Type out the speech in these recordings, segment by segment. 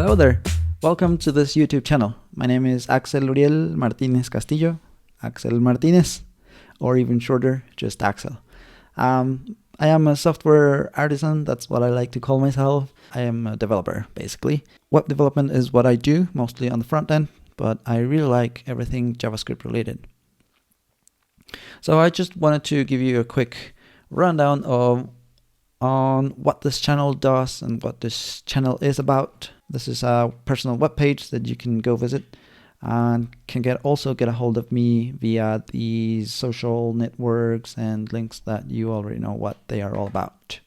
Hello there, welcome to this YouTube channel. My name is Axel Uriel Martinez Castillo, Axel Martinez, or even shorter, just Axel. I am a software artisan, that's what I like to call myself. I am a developer, basically. Web development is what I do, mostly on the front end, but I really like everything JavaScript related. So I just wanted to give you a quick rundown on what this channel does and what this channel is about. This is a personal webpage that you can go visit and can also get a hold of me via these social networks and links that you already know what they are all about.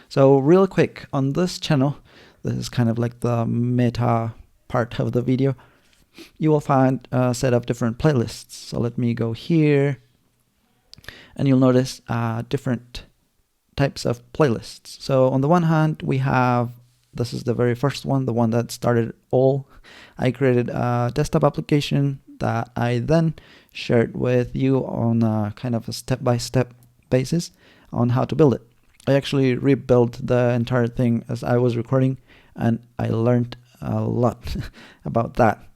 So real quick, on this channel, this is kind of like the meta part of the video, you will find a set of different playlists. So let me go here and you'll notice different types of playlists. So on the one hand, we have, this is the very first one, the one that started all. I created a desktop application that I then shared with you on a kind of a step-by-step basis on how to build it. I actually rebuilt the entire thing as I was recording, and I learned a lot about that.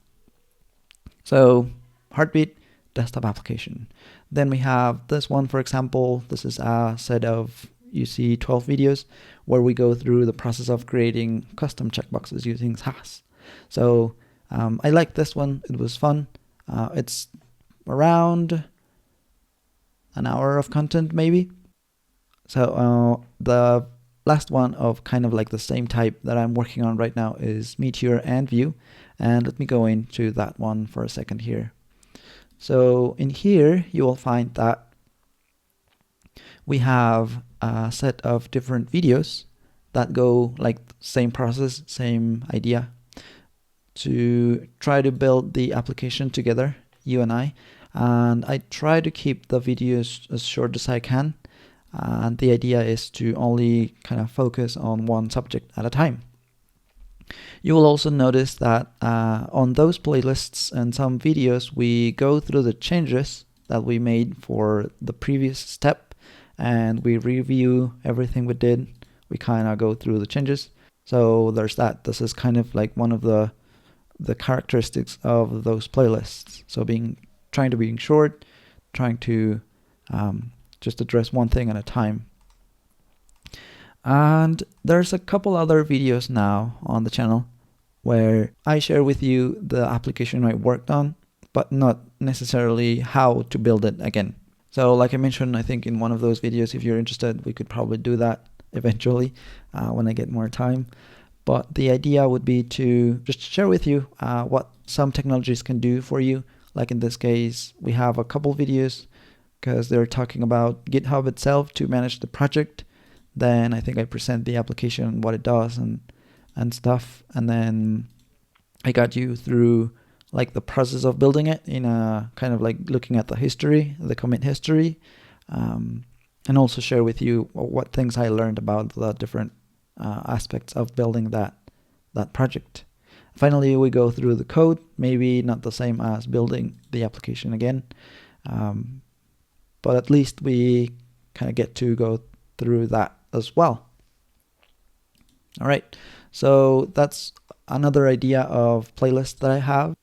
So Heartbeat desktop application. Then we have this one, for example. This is a set of, you see 12 videos where we go through the process of creating custom checkboxes using Sass. So I like this one. It was fun. It's around an hour of content maybe. So the last one of kind of like the same type that I'm working on right now is Meteor and Vue. And let me go into that one for a second here. So in here, you will find that we have a set of different videos that go like same process, same idea, to try to build the application together, you and I. And I try to keep the videos as short as I can. And the idea is to only kind of focus on one subject at a time. You will also notice that on those playlists and some videos, we go through the changes that we made for the previous step, and we review everything we did. We kind of go through the changes. So there's that. This is kind of like one of the characteristics of those playlists. So trying to be short, trying to just address one thing at a time. And there's a couple other videos now on the channel where I share with you the application I worked on, but not necessarily how to build it again. So like I mentioned, I think in one of those videos, if you're interested, we could probably do that eventually when I get more time. But the idea would be to just share with you what some technologies can do for you. Like in this case, we have a couple videos because they're talking about GitHub itself to manage the project. Then I think I present the application, what it does and stuff. And then I got you through like the process of building it in a kind of like looking at the history, the commit history, and also share with you what things I learned about the different aspects of building that project. Finally, we go through the code, maybe not the same as building the application again, but at least we kind of get to go through that as well. All right, so that's another idea of playlist that I have.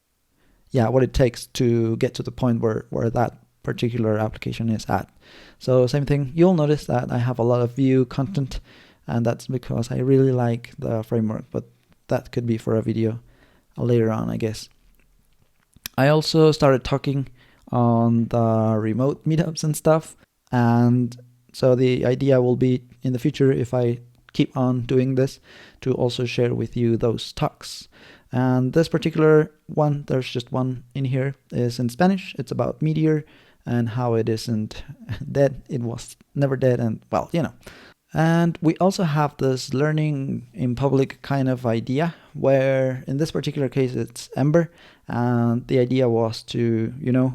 Yeah, what it takes to get to the point where that particular application is at. So same thing, you'll notice that I have a lot of Vue content, and that's because I really like the framework, but that could be for a video later on, I guess. I also started talking on the remote meetups and stuff, and so the idea will be in the future, if I keep on doing this, to also share with you those talks. And this particular one, there's just one in here, is in Spanish. It's about Meteor and how it isn't dead. It was never dead, and well, you know. And we also have this learning in public kind of idea, where in this particular case, it's Ember. And the idea was to,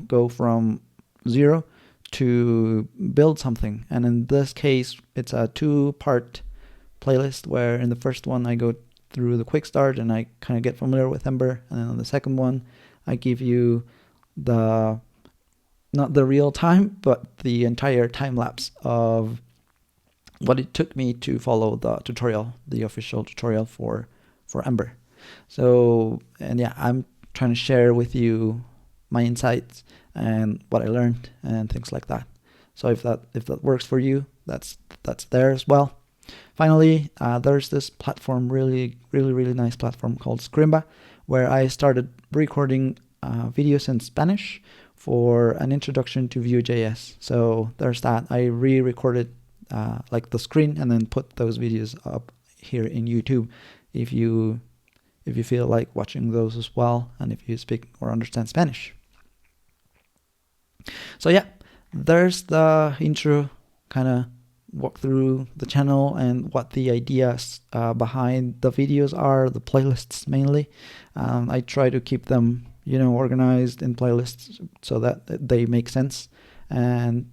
go from zero to build something. And in this case, it's a 2-part playlist where in the first one I go through the quick start and I kind of get familiar with Ember, and then on the second one I give you not the real time, but the entire time lapse of what it took me to follow the tutorial, the official tutorial for Ember. So, and yeah, I'm trying to share with you my insights and what I learned and things like that. So if that works for you, that's there as well. Finally, there's this platform, really nice platform called Scrimba, where I started recording videos in Spanish for an introduction to Vue.js. So there's that. I re-recorded like the screen and then put those videos up here in YouTube if you feel like watching those as well, and if you speak or understand Spanish. So yeah, there's the intro, kind of walk through the channel and what the ideas behind the videos are, the playlists mainly. I try to keep them, organized in playlists so that they make sense. And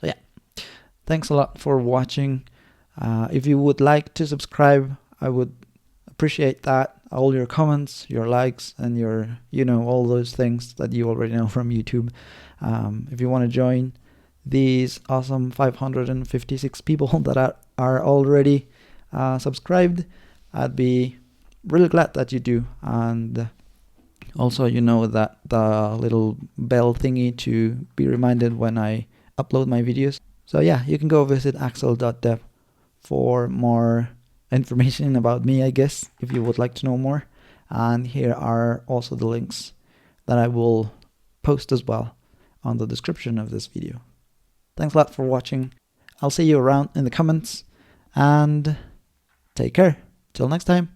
so yeah, thanks a lot for watching. If you would like to subscribe, I would appreciate that. All your comments, your likes, and your, all those things that you already know from YouTube. If you want to join these awesome 556 people that are already subscribed, I'd be really glad that you do. And also, that the little bell thingy to be reminded when I upload my videos. So yeah, you can go visit axel.dev for more information about me, I guess, if you would like to know more. And here are also the links that I will post as well on the description of this video. Thanks a lot for watching. I'll see you around in the comments, and take care. Till next time.